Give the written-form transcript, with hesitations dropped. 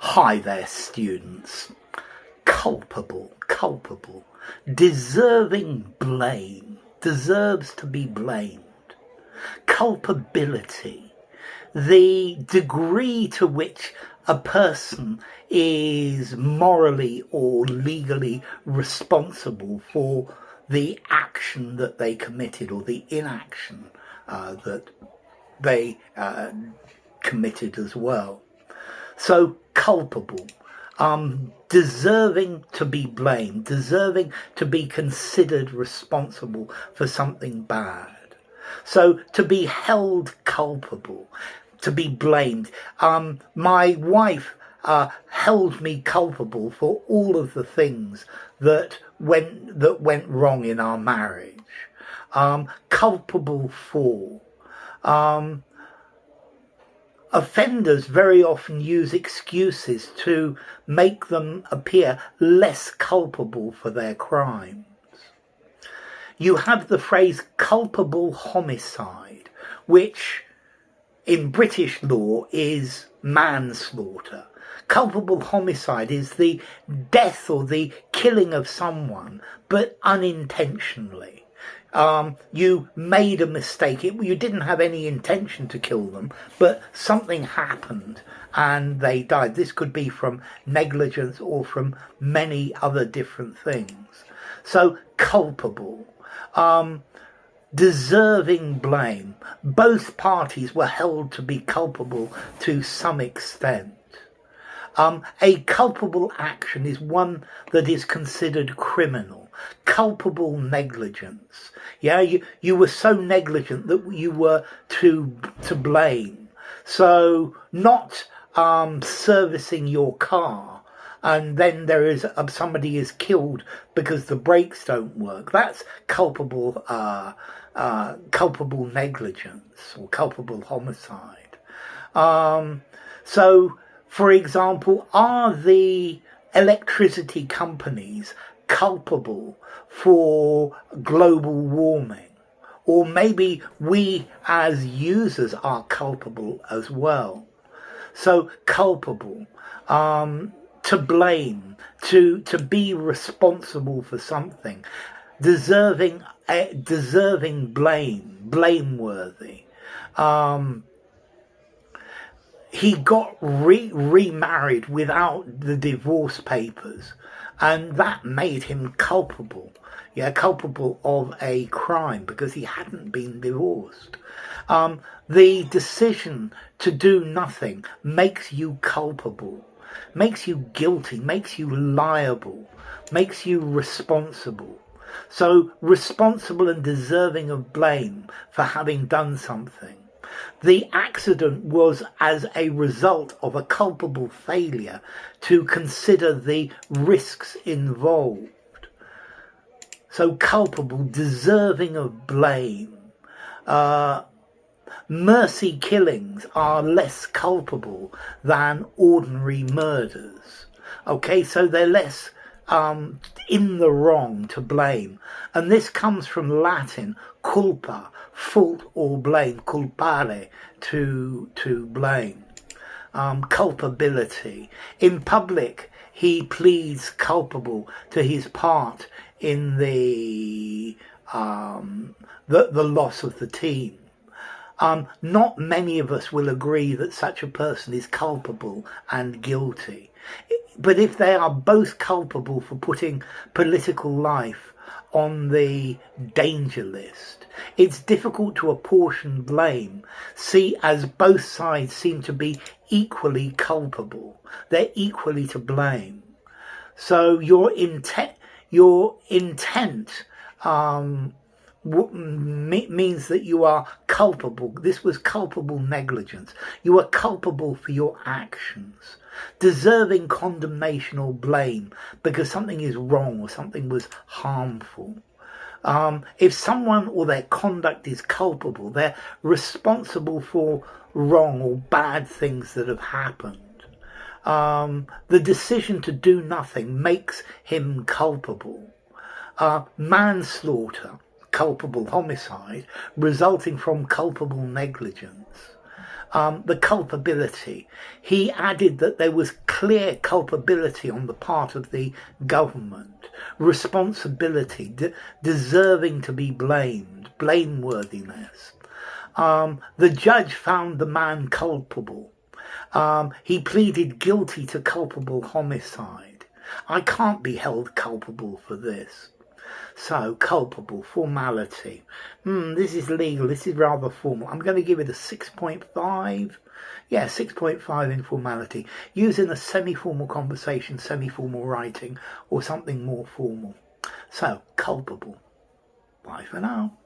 Hi there, students. Culpable, deserving blame, deserves to be blamed. Culpability, the degree to which a person is morally or legally responsible for the action that they committed or the inaction that they committed as well. So culpable, deserving to be blamed, deserving to be considered responsible for something bad. So to be held culpable, to be blamed. My wife held me culpable for all of the things that went wrong in our marriage. Culpable for. Offenders very often use excuses to make them appear less culpable for their crimes. You have the phrase culpable homicide, which in British law is manslaughter. Culpable homicide is the death or the killing of someone, but unintentionally. You made a mistake. You didn't have any intention to kill them, but something happened and they died. This could be from negligence or from many other different things. So culpable, deserving blame. Both parties were held to be culpable to some extent. A culpable action is one that is considered criminal. Culpable negligence. Yeah, you were so negligent that you were to blame. So not servicing your car, and then there is somebody is killed because the brakes don't work. That's culpable culpable negligence or culpable homicide. So, for example, are the electricity companies culpable for global warming? Or maybe we as users are culpable as well. So culpable, to blame, to be responsible for something, deserving blame, blameworthy. He got remarried without the divorce papers, and that made him culpable. Yeah, culpable of a crime because he hadn't been divorced. The decision to do nothing makes you culpable, makes you guilty, makes you liable, makes you responsible. So responsible and deserving of blame for having done something. The accident was as a result of a culpable failure to consider the risks involved. So culpable, deserving of blame. Mercy killings are less culpable than ordinary murders. Okay, so they're less in the wrong to blame. And this comes from Latin, culpa, fault or blame, culpare, to blame. Culpability. In public, he pleads culpable to his part in the loss of the team. Not many of us will agree that such a person is culpable and guilty. But if they are both culpable for putting political life on the danger list, it's difficult to apportion blame, see as both sides seem to be equally culpable. They're equally to blame. So your intent means that you are culpable. This was culpable negligence. You are culpable for your actions, deserving condemnation or blame because something is wrong or something was harmful. If someone or their conduct is culpable, they're responsible for wrong or bad things that have happened. The decision to do nothing makes him culpable. Manslaughter, culpable homicide, resulting from culpable negligence. The culpability. He added that there was clear culpability on the part of the government, responsibility, deserving to be blamed, blameworthiness. The judge found the man culpable. He pleaded guilty to culpable homicide. I can't be held culpable for this. So, culpable, formality. This is legal, this is rather formal. I'm going to give it a 6.5. Yeah, 6.5 in formality. Use in a semi-formal conversation, semi-formal writing, or something more formal. So, culpable. Bye for now.